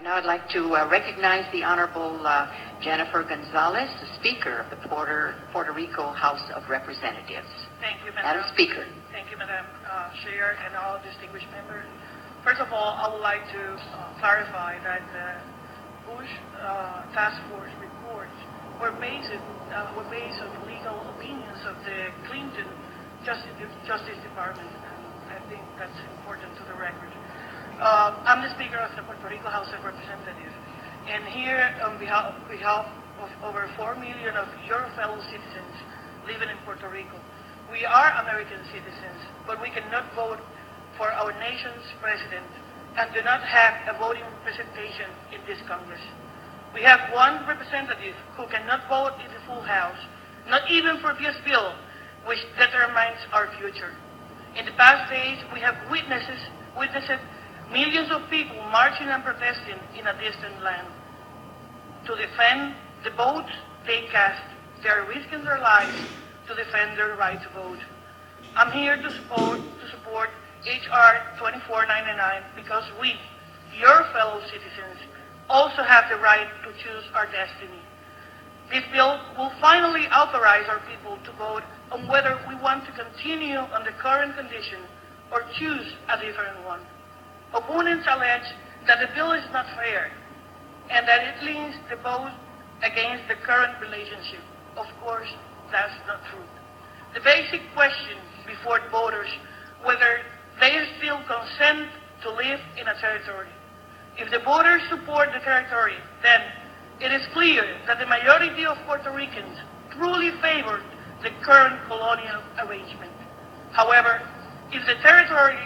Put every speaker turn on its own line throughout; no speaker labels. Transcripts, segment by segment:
And now I'd like to recognize the Honorable Jenniffer Gonzalez, the Speaker of the Puerto Rico House of Representatives.
Thank you, Madam
Speaker.
Thank you, Madam Chair, and all distinguished members. First of all, I would like to clarify that the Bush Task Force reports were based on legal opinions of the Clinton Justice Department. And I think that's important to the record. I'm the Speaker of the Puerto Rico House of Representatives, and here on behalf of over 4 million of your fellow citizens living in Puerto Rico, we are American citizens, but we cannot vote for our nation's president and do not have a voting representation in this Congress. We have one representative who cannot vote in the full House, not even for this bill, which determines our future. In the past days, we have witnessed millions of people marching and protesting in a distant land. To defend the votes they cast, they are risking their lives to defend their right to vote. I'm here to support H.R. 2499 because we, your fellow citizens, also have the right to choose our destiny. This bill will finally authorize our people to vote on whether we want to continue on the current condition or choose a different one. Opponents allege that the bill is not fair and that it leans the vote against the current relationship. Of course, that's not true. The basic question before voters whether they still consent to live in a territory. If the voters support the territory, then it is clear that the majority of Puerto Ricans truly favor the current colonial arrangement. However, if the territory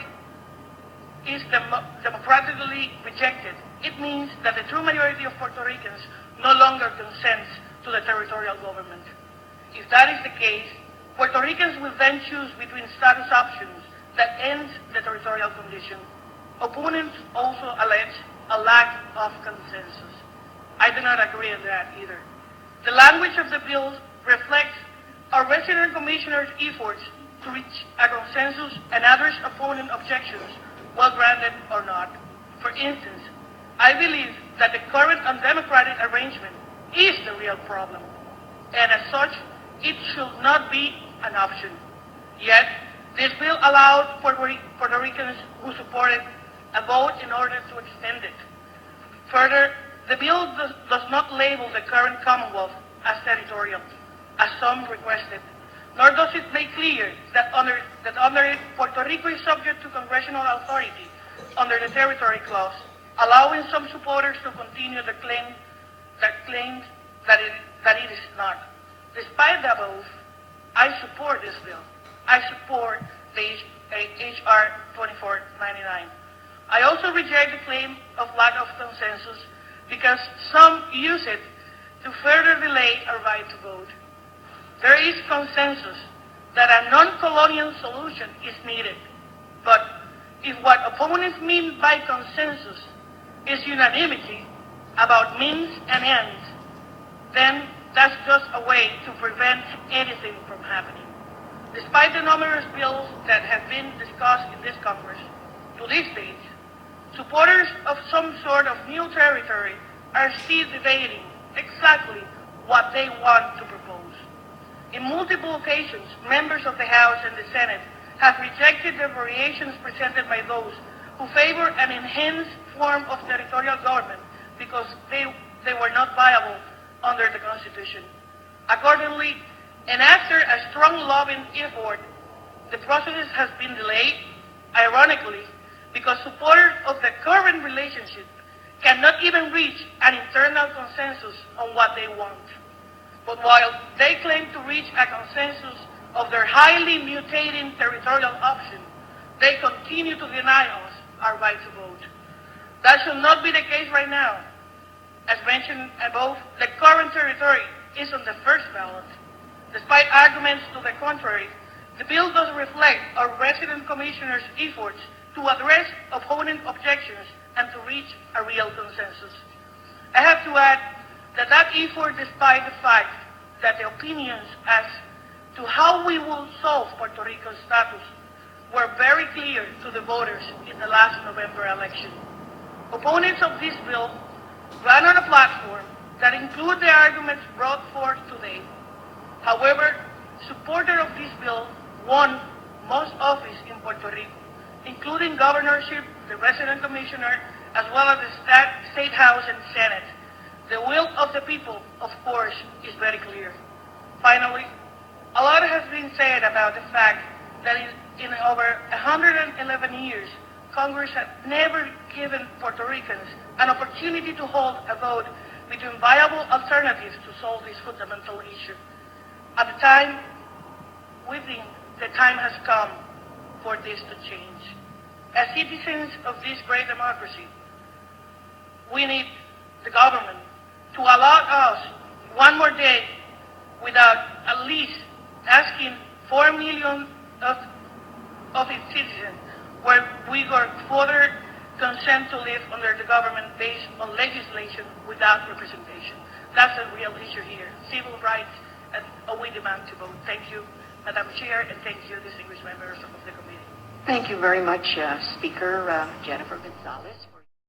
is democratically rejected, it means that the true majority of Puerto Ricans no longer consents to the territorial government. If that is the case, Puerto Ricans will then choose between status options that ends the territorial condition. Opponents also allege a lack of consensus. I do not agree with that either. The language of the bill reflects our resident commissioners' efforts to reach a consensus and address opponent objections, well granted or not. For instance, I believe that the current undemocratic arrangement is the real problem, and as such, it should not be an option. Yet, this bill allowed Puerto Ricans who supported a vote in order to extend it. Further, the bill does not label the current Commonwealth as territorial, as some requested, nor does it make clear that under it, Puerto Rico is subject to congressional authority under the Territory Clause, allowing some supporters to continue the claim that it is not. Despite the above, I support this bill. I support the H.R. 2499. I also reject the claim of lack of consensus because some use it to further delay our right to vote. There is consensus that a non-colonial solution is needed, but if what opponents mean by consensus is unanimity about means and ends, then that's just a way to prevent anything from happening. Despite the numerous bills that have been discussed in this Congress, to this date, supporters of some sort of new territory are still debating exactly what they want to propose. In multiple occasions, members of the House and the Senate have rejected the variations presented by those who favor an enhanced form of territorial government because they were not viable under the Constitution. Accordingly, and after a strong lobbying effort, the process has been delayed, ironically, because supporters of the current relationship cannot even reach an internal consensus on what they want. But while they claim to reach a consensus of their highly mutating territorial option, they continue to deny us our right to vote. That should not be the case right now. As mentioned above, the current territory is on the first ballot. Despite arguments to the contrary, the bill does reflect our resident commissioners' efforts to address opponent objections and to reach a real consensus. I have to add that effort, despite the fact that the opinions as to how we will solve Puerto Rico's status were very clear to the voters in the last November election. Opponents of this bill run on a platform that include the arguments brought forth today. However, supporters of this bill won most office in Puerto Rico, including governorship, the resident commissioner, as well as the state house and senate. The will of the people, of course, is very clear. Finally, a lot has been said about the fact that in over 111 years, Congress had never given Puerto Ricans an opportunity to hold a vote between viable alternatives to solve this fundamental issue. At the time, we think the time has come for this to change. As citizens of this great democracy, we need the government to allow us one more day without at least asking 4 million of its citizens where we got further consent to live under the government based on legislation without representation. That's a real issue here. Civil rights, and we demand to vote. Thank you, Madam Chair, and thank you, distinguished members of the committee.
Thank you very much, Speaker Jenniffer Gonzalez.